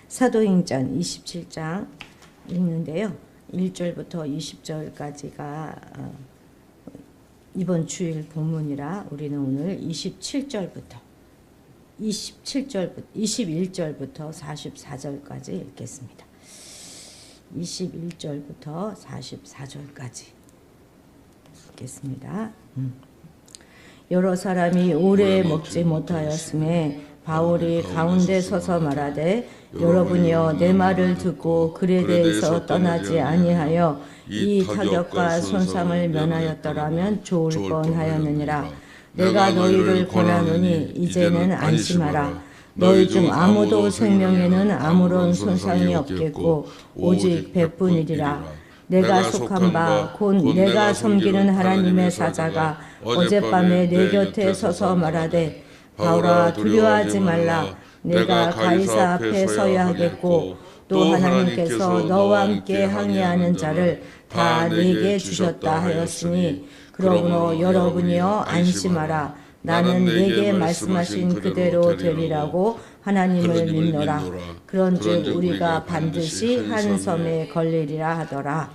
사도행전 27장 읽는데요. 1절부터 20절까지가 이번 주일 본문이라 우리는 오늘 21절부터 21절부터 44절까지 읽겠습니다. 21절부터 44절까지 읽겠습니다. 여러 사람이 오래 먹지 못하였음에 바울이 가운데 서서 말하되 여러분이여 내 말을 듣고 글에 대해서 떠나지 아니하여 이 타격과 손상을 면하였더라면 좋을 뻔하였느니라. 내가 너희를 권하노니 이제는 안심하라. 너희 중 아무도 생명에는 아무런 손상이 없겠고 오직 백분이리라. 내가 속한 바 곧 내가 섬기는 하나님의 사자가 어젯밤에 내 곁에 서서 말하되 바울아 두려워하지 말라. 내가 가이사 앞에 서야 하겠고 또 하나님께서 너와 함께 항의하는 자를 다 내게 주셨다 하였으니 그러므로 여러분이여 안심하라. 나는 내게 말씀하신 그대로 되리라고 하나님을 믿노라. 그런즉 우리가 반드시 한 섬에 걸리리라 하더라.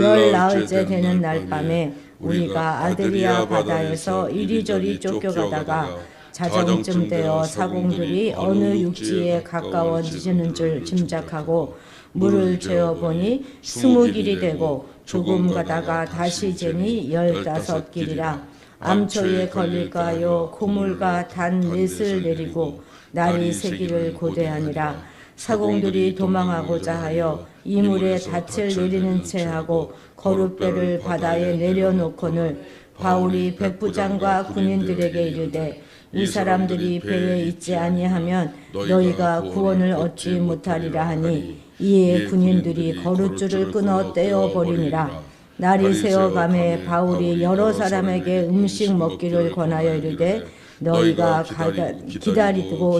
열 나흘째 되는 날 밤에 우리가 아드리아 바다에서 이리저리 쫓겨가다가 자정쯤 되어 사공들이 어느 육지에 가까워지는 줄 짐작하고 물을 재어보니 20길이 되고 조금 가다가 다시 재니 15길이라. 암초에 걸릴까요? 고물과 단 넷을 내리고 날이 새기를 고대하니라. 사공들이 도망하고자 하여 이물에 닻을 내리는 채 하고 거룻배를 바다에 내려놓거늘 바울이 백부장과 군인들에게 이르되 이 사람들이 배에 있지 아니하면 너희가 구원을 얻지 못하리라 하니 이에 군인들이 거룻줄을 끊어 떼어버리니라. 날이 새어감에 바울이 여러 사람에게 음식 먹기를 권하여 이르되 너희가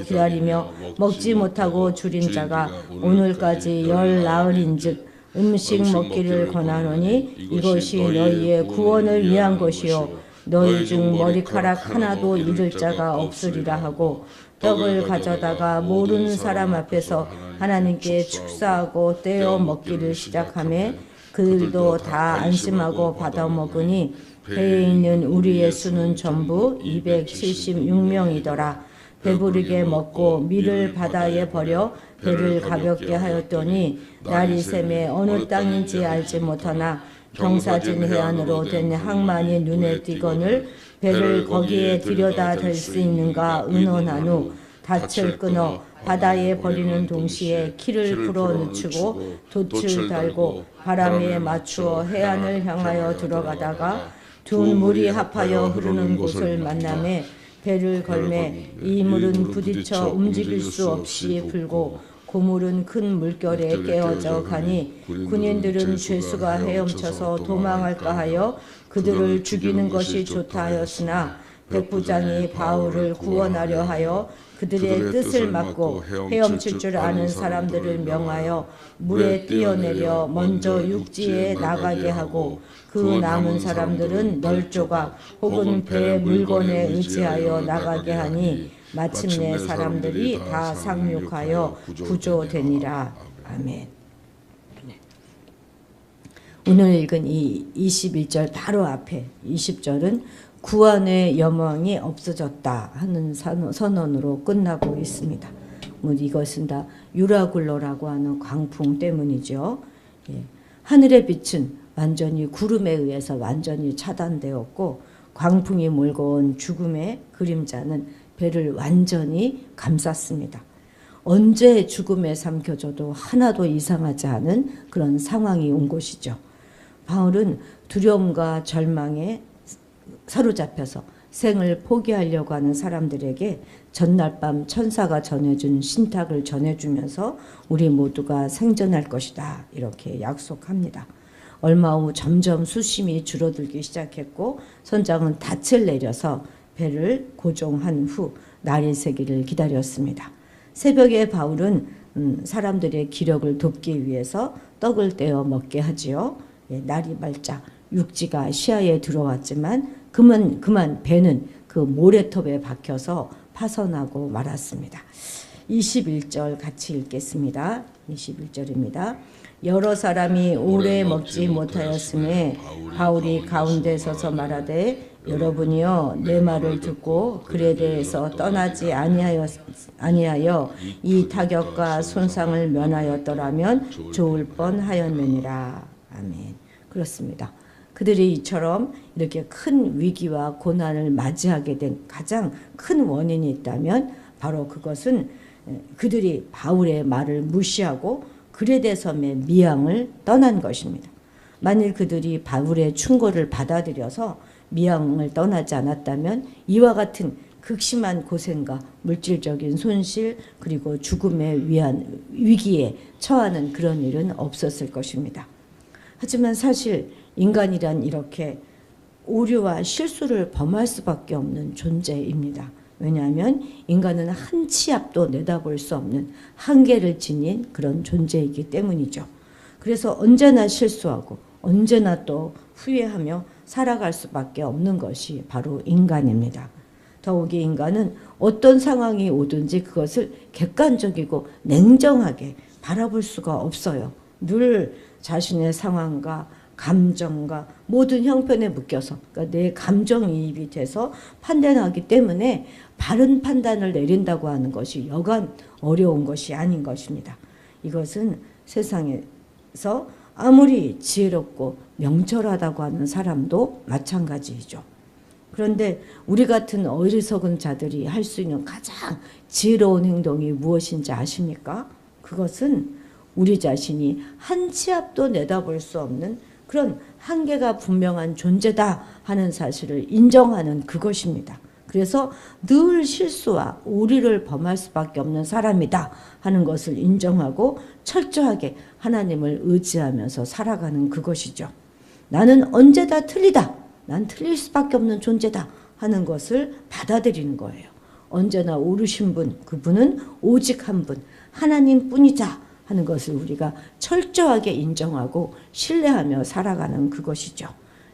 기다리며 먹지 못하고 줄인 자가 오늘까지 열 나흘인즉 음식 먹기를 권하노니 이것이 너희의 구원을 위한 것이요 너희 중 머리카락 하나도 잃을 자가 없으리라 하고 떡을 가져다가 모르는 사람 앞에서 하나님께 축사하고 떼어 먹기를 시작하며 그들도 다 안심하고 받아 먹으니 배에 있는 우리의 수는 전부 276명이더라. 배부르게 먹고 밀을 바다에 버려 배를 가볍게 하였더니 날이 새매 어느 땅인지 알지 못하나 경사진 해안으로 된 항만이 눈에 띄거늘 배를 거기에 들여다 댈 수 있는가 의논한 후 닻을 끊어 바다에 버리는 동시에 키를 풀어 늦추고 돛을 달고 바람에 맞추어 해안을 향하여 들어가다가 두 물이 합하여 흐르는 곳을 만나매 배를 걸매 이 물은 부딪혀 움직일 수 없이 불고 고물은 큰 물결에 깨어져 가니 군인들은 죄수가 헤엄쳐서 도망할까 하여 그들을 죽이는 것이 좋다 하였으나 백부장이 바울을 구원하려 하여 그들의 뜻을 막고 헤엄칠 줄 아는 사람들을 명하여 물에 뛰어내려 먼저 육지에 나가게 하고 그 남은 사람들은 널조각 혹은 배 물건에 의지하여 나가게 하니 마침내 사람들이 다 상륙하여 구조되니라. 아멘. 오늘 읽은 이 21절 바로 앞에 20절은 구원의 여망이 없어졌다 하는 선언으로 끝나고 있습니다. 이것은 다 유라굴로라고 하는 광풍 때문이죠. 하늘의 빛은 완전히 구름에 의해서 완전히 차단되었고 광풍이 몰고 온 죽음의 그림자는 배를 완전히 감쌌습니다. 언제 죽음에 삼켜져도 하나도 이상하지 않은 그런 상황이 온 것이죠. 바울은 두려움과 절망에 사로잡혀서 생을 포기하려고 하는 사람들에게 전날 밤 천사가 전해준 신탁을 전해주면서 우리 모두가 생존할 것이다 이렇게 약속합니다. 얼마 후 점점 수심이 줄어들기 시작했고 선장은 닻을 내려서 배를 고정한 후 날이 새기를 기다렸습니다. 새벽에 바울은 사람들의 기력을 돕기 위해서 떡을 떼어 먹게 하지요. 날이 밝자 육지가 시야에 들어왔지만 그만 배는 그 모래톱에 박혀서 파손하고 말았습니다. 21절 같이 읽겠습니다. 21절입니다. 여러 사람이 오래 먹지 못하였음에 바울이 가운데 서서 말하되 여러분이여 내 말을 듣고 글에 대해서 떠나지 아니하여 이 타격과 손상을 면하였더라면 좋을 뻔하였느니라. 아멘. 그렇습니다. 그들이 이처럼 이렇게 큰 위기와 고난을 맞이하게 된 가장 큰 원인이 있다면 바로 그것은 그들이 바울의 말을 무시하고 글에 대해서의 미양을 떠난 것입니다. 만일 그들이 바울의 충고를 받아들여서 미양을 떠나지 않았다면 이와 같은 극심한 고생과 물질적인 손실 그리고 죽음에 위한 위기에 처하는 그런 일은 없었을 것입니다. 하지만 사실 인간이란 이렇게 오류와 실수를 범할 수밖에 없는 존재입니다. 왜냐하면 인간은 한 치 앞도 내다볼 수 없는 한계를 지닌 그런 존재이기 때문이죠. 그래서 언제나 실수하고 언제나 또 후회하며 살아갈 수밖에 없는 것이 바로 인간입니다. 더욱이 인간은 어떤 상황이 오든지 그것을 객관적이고 냉정하게 바라볼 수가 없어요. 늘 자신의 상황과 감정과 모든 형편에 묶여서 그러니까 내 감정이입이 돼서 판단하기 때문에 바른 판단을 내린다고 하는 것이 여간 어려운 것이 아닌 것입니다. 이것은 세상에서 아무리 지혜롭고 명철하다고 하는 사람도 마찬가지이죠. 그런데 우리 같은 어리석은 자들이 할 수 있는 가장 지혜로운 행동이 무엇인지 아십니까? 그것은 우리 자신이 한 치 앞도 내다볼 수 없는 그런 한계가 분명한 존재다 하는 사실을 인정하는 그것입니다. 그래서 늘 실수와 오류를 범할 수밖에 없는 사람이다 하는 것을 인정하고 철저하게 하나님을 의지하면서 살아가는 그것이죠. 나는 언제다 틀리다. 난 틀릴 수밖에 없는 존재다 하는 것을 받아들이는 거예요. 언제나 오르신 분, 그분은 오직 한 분, 하나님뿐이자 하는 것을 우리가 철저하게 인정하고 신뢰하며 살아가는 그것이죠.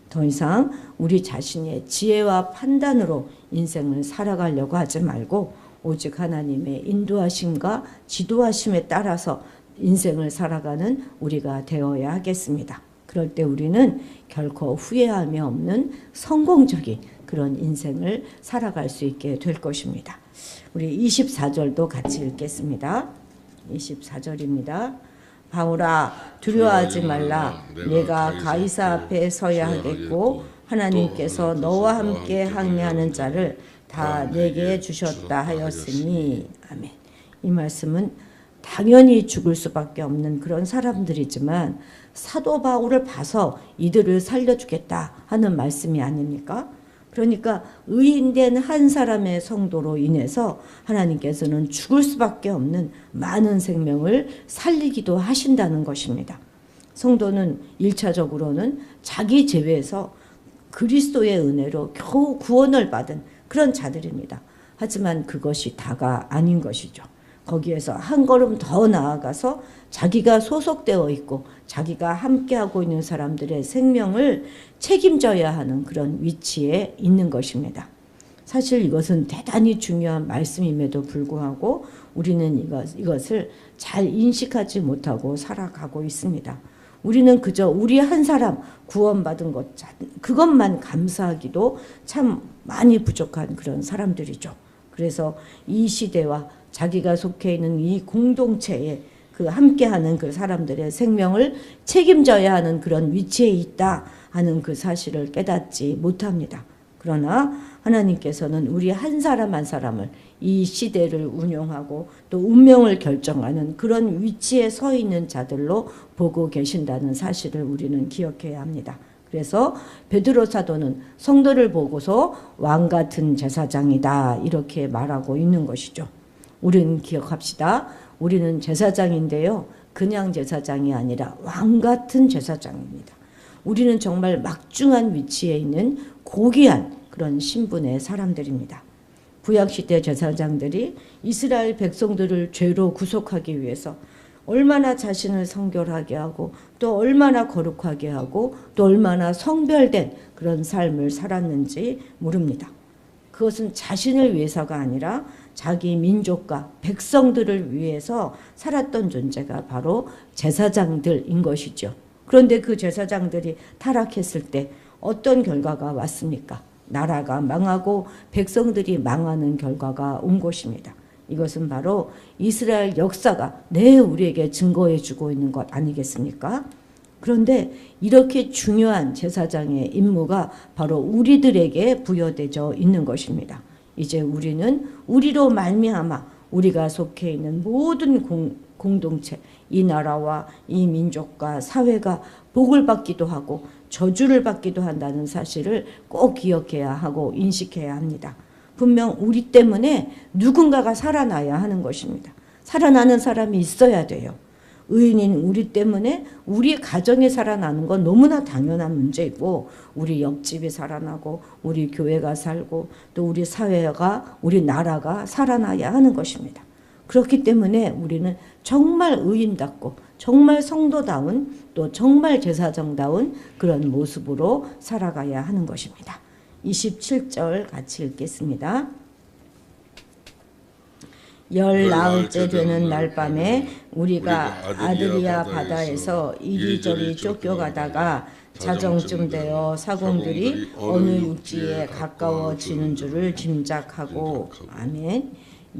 더 이상 우리 자신의 지혜와 판단으로 인생을 살아가려고 하지 말고 오직 하나님의 인도하심과 지도하심에 따라서 인생을 살아가는 우리가 되어야 하겠습니다. 그럴 때 우리는 결코 후회함이 없는 성공적인 그런 인생을 살아갈 수 있게 될 것입니다. 우리 24절도 같이 읽겠습니다. 24절입니다. 바울아 두려워하지 말라. 내가 가이사 앞에 서야 하겠고 하나님께서 너와 함께 항해하는 자를 다 내게 주셨다 하였으니. 아멘. 이 말씀은 당연히 죽을 수밖에 없는 그런 사람들이지만 사도 바울을 봐서 이들을 살려주겠다 하는 말씀이 아닙니까? 그러니까 의인된 한 사람의 성도로 인해서 하나님께서는 죽을 수밖에 없는 많은 생명을 살리기도 하신다는 것입니다. 성도는 1차적으로는 자기 제외에서 그리스도의 은혜로 겨우 구원을 받은 그런 자들입니다. 하지만 그것이 다가 아닌 것이죠. 거기에서 한 걸음 더 나아가서 자기가 소속되어 있고 자기가 함께하고 있는 사람들의 생명을 책임져야 하는 그런 위치에 있는 것입니다. 사실 이것은 대단히 중요한 말씀임에도 불구하고 우리는 이것을 잘 인식하지 못하고 살아가고 있습니다. 우리는 그저 우리 한 사람 구원받은 것 그것만 감사하기도 참 많이 부족한 그런 사람들이죠. 그래서 이 시대와 자기가 속해 있는 이 공동체에 그 함께하는 그 사람들의 생명을 책임져야 하는 그런 위치에 있다 하는 그 사실을 깨닫지 못합니다. 그러나 하나님께서는 우리 한 사람 한 사람을 이 시대를 운영하고 또 운명을 결정하는 그런 위치에 서 있는 자들로 보고 계신다는 사실을 우리는 기억해야 합니다. 그래서 베드로 사도는 성도를 보고서 왕 같은 제사장이다 이렇게 말하고 있는 것이죠. 우리는 기억합시다. 우리는 제사장인데요. 그냥 제사장이 아니라 왕 같은 제사장입니다. 우리는 정말 막중한 위치에 있는 고귀한 그런 신분의 사람들입니다. 구약시대 제사장들이 이스라엘 백성들을 죄로 구속하기 위해서 얼마나 자신을 성결하게 하고 또 얼마나 거룩하게 하고 또 얼마나 성별된 그런 삶을 살았는지 모릅니다. 그것은 자신을 위해서가 아니라 자기 민족과 백성들을 위해서 살았던 존재가 바로 제사장들인 것이죠. 그런데 그 제사장들이 타락했을 때 어떤 결과가 왔습니까? 나라가 망하고 백성들이 망하는 결과가 온 것입니다. 이것은 바로 이스라엘 역사가 우리에게 증거해 주고 있는 것 아니겠습니까? 그런데 이렇게 중요한 제사장의 임무가 바로 우리들에게 부여되어 있는 것입니다. 이제 우리는 우리로 말미암아 우리가 속해 있는 모든 공동체, 이 나라와 이 민족과 사회가 복을 받기도 하고 저주를 받기도 한다는 사실을 꼭 기억해야 하고 인식해야 합니다. 분명 우리 때문에 누군가가 살아나야 하는 것입니다. 살아나는 사람이 있어야 돼요. 의인인 우리 때문에 우리 가정이 살아나는 건 너무나 당연한 문제이고, 우리 옆집이 살아나고 우리 교회가 살고 또 우리 사회가, 우리 나라가 살아나야 하는 것입니다. 그렇기 때문에 우리는 정말 의인답고 정말 성도다운, 또 정말 제사장다운 그런 모습으로 살아가야 하는 것입니다. 27절 같이 읽겠습니다. 열 나흘째 되는 날 밤에 우리가 아드리아 바다에서 이리저리 쫓겨가다가 자정쯤 되어 사공들이 어느 육지에 가까워지는 줄을 짐작하고, 아멘.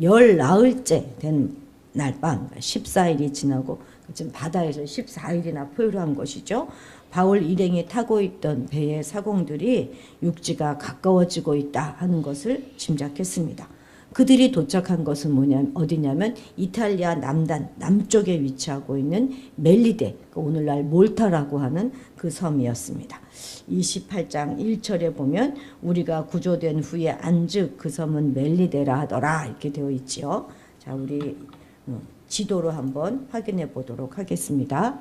열 나흘째 된 날 밤, 14일이 지나고 지금 바다에서 14일이나 포효한 것이죠. 바울 일행이 타고 있던 배의 사공들이 육지가 가까워지고 있다 하는 것을 짐작했습니다. 그들이 도착한 것은 어디냐면 이탈리아 남쪽에 위치하고 있는 멜리데, 오늘날 몰타라고 하는 그 섬이었습니다. 28장 1절에 보면 우리가 구조된 후에 안즉 그 섬은 멜리데라 하더라 이렇게 되어 있지요. 자, 우리 지도로 한번 확인해 보도록 하겠습니다.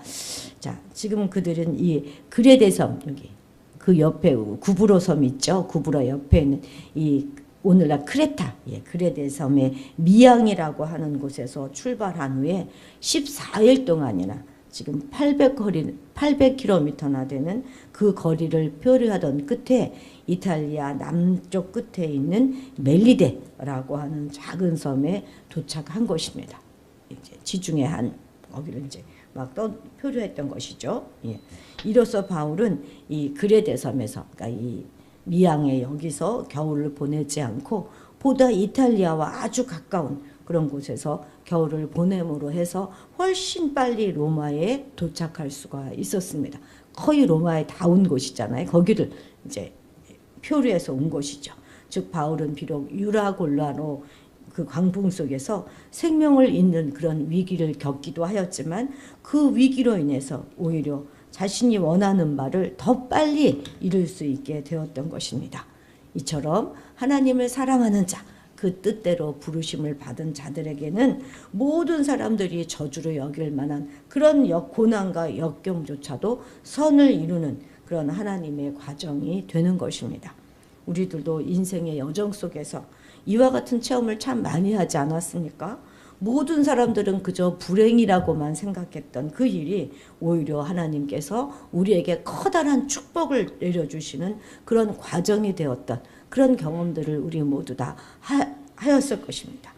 자, 지금 그들은 이 그레데 섬, 여기 그 옆에 구브로 섬 있죠. 구브로 옆에 있는 이 오늘날 크레타, 그레데 섬의 미양이라고 하는 곳에서 출발한 후에 14일 동안이나 지금 800km나 되는 그 거리를 표류하던 끝에 이탈리아 남쪽 끝에 있는 멜리데라고 하는 작은 섬에 도착한 것입니다. 이제 지중해 한 거기를 이제 막 표류했던 것이죠. 이로써 바울은 이 그레데 섬에서, 그러니까 이 미양에 여기서 겨울을 보내지 않고 보다 이탈리아와 아주 가까운 그런 곳에서 겨울을 보냄으로 해서 훨씬 빨리 로마에 도착할 수가 있었습니다. 거의 로마에 다 온 곳이잖아요. 거기를 이제 표류해서 온 것이죠. 즉 바울은 비록 유라골라로 그 광풍 속에서 생명을 잃는 그런 위기를 겪기도 하였지만 그 위기로 인해서 오히려 자신이 원하는 바를 더 빨리 이룰 수 있게 되었던 것입니다. 이처럼 하나님을 사랑하는 자, 그 뜻대로 부르심을 받은 자들에게는 모든 사람들이 저주로 여길 만한 그런 고난과 역경조차도 선을 이루는 그런 하나님의 과정이 되는 것입니다. 우리들도 인생의 여정 속에서 이와 같은 체험을 참 많이 하지 않았습니까? 모든 사람들은 그저 불행이라고만 생각했던 그 일이 오히려 하나님께서 우리에게 커다란 축복을 내려주시는 그런 과정이 되었던 그런 경험들을 우리 모두 다 하였을 것입니다.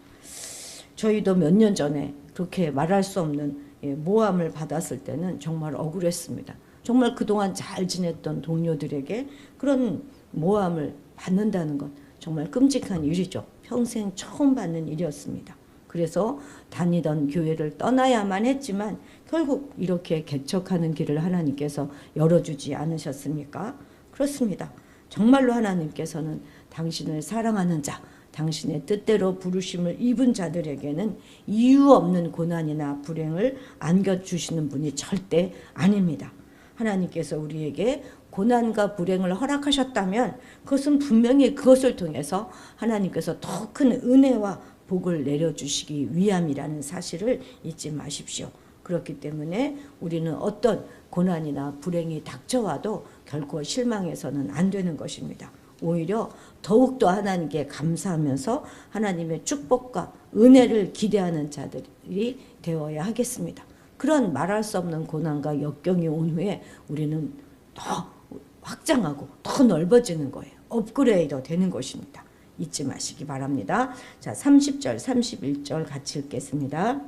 저희도 몇 년 전에 그렇게 말할 수 없는 모함을 받았을 때는 정말 억울했습니다. 정말 그동안 잘 지냈던 동료들에게 그런 모함을 받는다는 것 정말 끔찍한 일이죠. 평생 처음 받는 일이었습니다. 그래서 다니던 교회를 떠나야만 했지만 결국 이렇게 개척하는 길을 하나님께서 열어주지 않으셨습니까? 그렇습니다. 정말로 하나님께서는 당신을 사랑하는 자, 당신의 뜻대로 부르심을 입은 자들에게는 이유 없는 고난이나 불행을 안겨주시는 분이 절대 아닙니다. 하나님께서 우리에게 고난과 불행을 허락하셨다면 그것은 분명히 그것을 통해서 하나님께서 더 큰 은혜와 복을 내려주시기 위함이라는 사실을 잊지 마십시오. 그렇기 때문에 우리는 어떤 고난이나 불행이 닥쳐와도 결코 실망해서는 안 되는 것입니다. 오히려 더욱더 하나님께 감사하면서 하나님의 축복과 은혜를 기대하는 자들이 되어야 하겠습니다. 그런 말할 수 없는 고난과 역경이 온 후에 우리는 더 확장하고 더 넓어지는 거예요. 업그레이드 되는 것입니다. 잊지 마시기 바랍니다. 자, 30절, 31절 같이 읽겠습니다.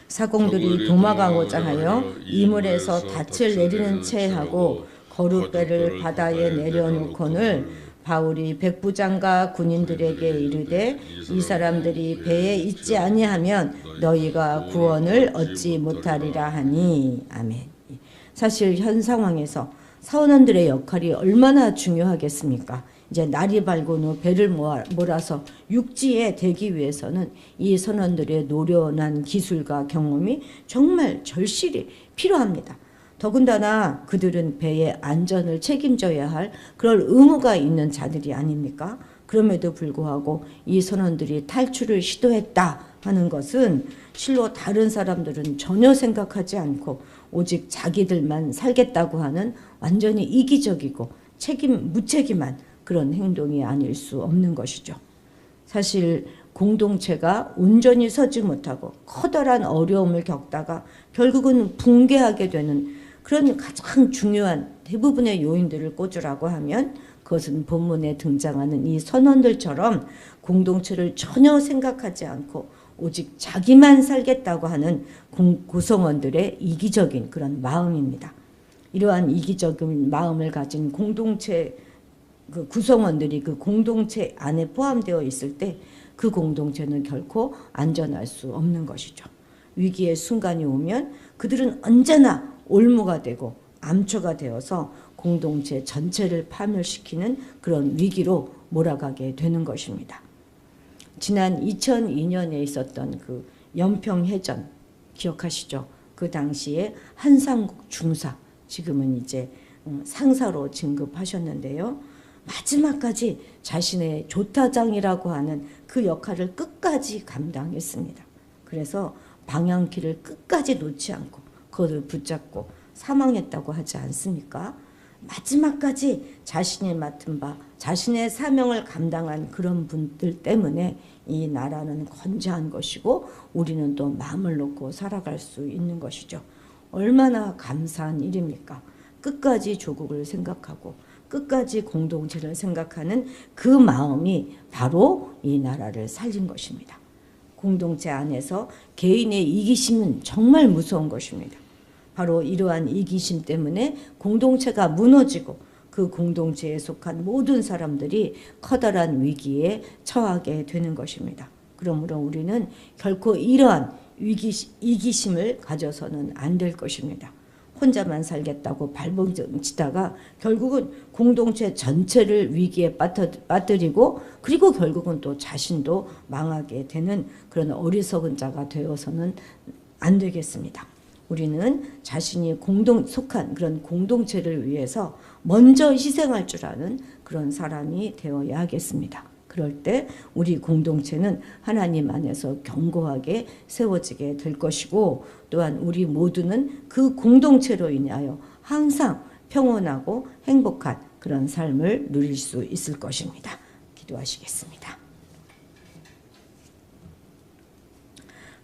사공들이 도망가고자 하여 이물에서 닻을 내리는 채 하고 거룻배를 바다에 내려놓거늘 바울이 백부장과 군인들에게 이르되 이 사람들이 배에 있지 아니하면 너희가 구원을 얻지 못하리라 하니. 아멘. 사실 현 상황에서 사원원들의 역할이 얼마나 중요하겠습니까? 이제 날이 밝은 후 배를 몰아서 육지에 대기 위해서는 이 선원들의 노련한 기술과 경험이 정말 절실히 필요합니다. 더군다나 그들은 배의 안전을 책임져야 할 그럴 의무가 있는 자들이 아닙니까? 그럼에도 불구하고 이 선원들이 탈출을 시도했다 하는 것은 실로 다른 사람들은 전혀 생각하지 않고 오직 자기들만 살겠다고 하는 완전히 이기적이고 무책임한 그런 행동이 아닐 수 없는 것이죠. 사실 공동체가 온전히 서지 못하고 커다란 어려움을 겪다가 결국은 붕괴하게 되는 그런 가장 중요한 대부분의 요인들을 꼽으라고 하면 그것은 본문에 등장하는 이 선원들처럼 공동체를 전혀 생각하지 않고 오직 자기만 살겠다고 하는 구성원들의 이기적인 그런 마음입니다. 이러한 이기적인 마음을 가진 공동체 그 구성원들이 그 공동체 안에 포함되어 있을 때 그 공동체는 결코 안전할 수 없는 것이죠. 위기의 순간이 오면 그들은 언제나 올무가 되고 암초가 되어서 공동체 전체를 파멸시키는 그런 위기로 몰아가게 되는 것입니다. 지난 2002년에 있었던 그 연평해전 기억하시죠? 그 당시에 한상국 중사, 지금은 이제 상사로 진급하셨는데요. 마지막까지 자신의 조타장이라고 하는 그 역할을 끝까지 감당했습니다. 그래서 방향키를 끝까지 놓지 않고 그것을 붙잡고 사망했다고 하지 않습니까? 마지막까지 자신이 맡은 바 자신의 사명을 감당한 그런 분들 때문에 이 나라는 건재한 것이고 우리는 또 마음을 놓고 살아갈 수 있는 것이죠. 얼마나 감사한 일입니까? 끝까지 조국을 생각하고 끝까지 공동체를 생각하는 그 마음이 바로 이 나라를 살린 것입니다. 공동체 안에서 개인의 이기심은 정말 무서운 것입니다. 바로 이러한 이기심 때문에 공동체가 무너지고 그 공동체에 속한 모든 사람들이 커다란 위기에 처하게 되는 것입니다. 그러므로 우리는 결코 이러한 이기심을 가져서는 안 될 것입니다. 혼자만 살겠다고 발버둥치다가 결국은 공동체 전체를 위기에 빠뜨리고 그리고 결국은 또 자신도 망하게 되는 그런 어리석은 자가 되어서는 안 되겠습니다. 우리는 자신이 속한 그런 공동체를 위해서 먼저 희생할 줄 아는 그런 사람이 되어야 하겠습니다. 그럴 때 우리 공동체는 하나님 안에서 견고하게 세워지게 될 것이고 또한 우리 모두는 그 공동체로 인하여 항상 평온하고 행복한 그런 삶을 누릴 수 있을 것입니다. 기도하시겠습니다.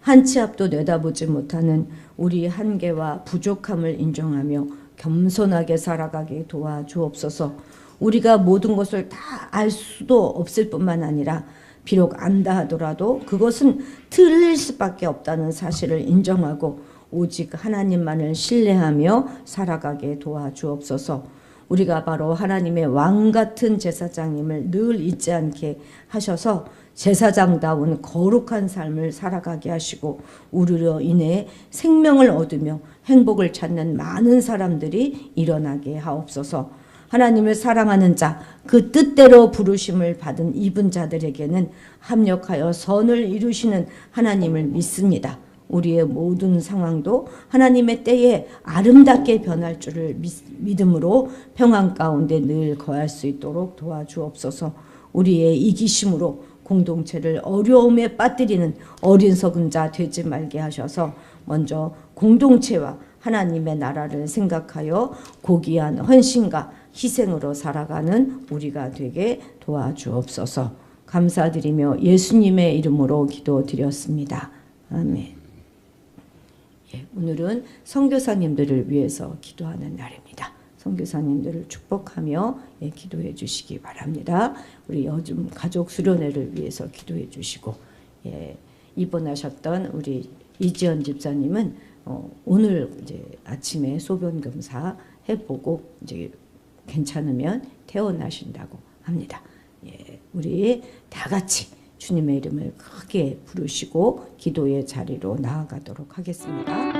한 치 앞도 내다보지 못하는 우리 한계와 부족함을 인정하며 겸손하게 살아가게 도와주옵소서. 우리가 모든 것을 다 알 수도 없을 뿐만 아니라 비록 안다 하더라도 그것은 틀릴 수밖에 없다는 사실을 인정하고 오직 하나님만을 신뢰하며 살아가게 도와주옵소서. 우리가 바로 하나님의 왕 같은 제사장님을 늘 잊지 않게 하셔서 제사장다운 거룩한 삶을 살아가게 하시고 우리로 인해 생명을 얻으며 행복을 찾는 많은 사람들이 일어나게 하옵소서. 하나님을 사랑하는 자, 그 뜻대로 부르심을 받은 이분 자들에게는 합력하여 선을 이루시는 하나님을 믿습니다. 우리의 모든 상황도 하나님의 때에 아름답게 변할 줄을 믿음으로 평안 가운데 늘 거할 수 있도록 도와주옵소서. 우리의 이기심으로 공동체를 어려움에 빠뜨리는 어리석은 자 되지 말게 하셔서 먼저 공동체와 하나님의 나라를 생각하여 고귀한 헌신과 희생으로 살아가는 우리가 되게 도와주옵소서. 감사드리며 예수님의 이름으로 기도드렸습니다. 아멘. 오늘은 선교사님들을 위해서 기도하는 날입니다. 선교사님들을 축복하며 기도해 주시기 바랍니다. 우리 요즘 가족 수련회를 위해서 기도해 주시고 입원하셨던 우리 이지연 집사님은 오늘 이제 아침에 소변 검사 해보고 이제 괜찮으면 퇴원하신다고 합니다. 우리 다 같이 주님의 이름을 크게 부르시고 기도의 자리로 나아가도록 하겠습니다.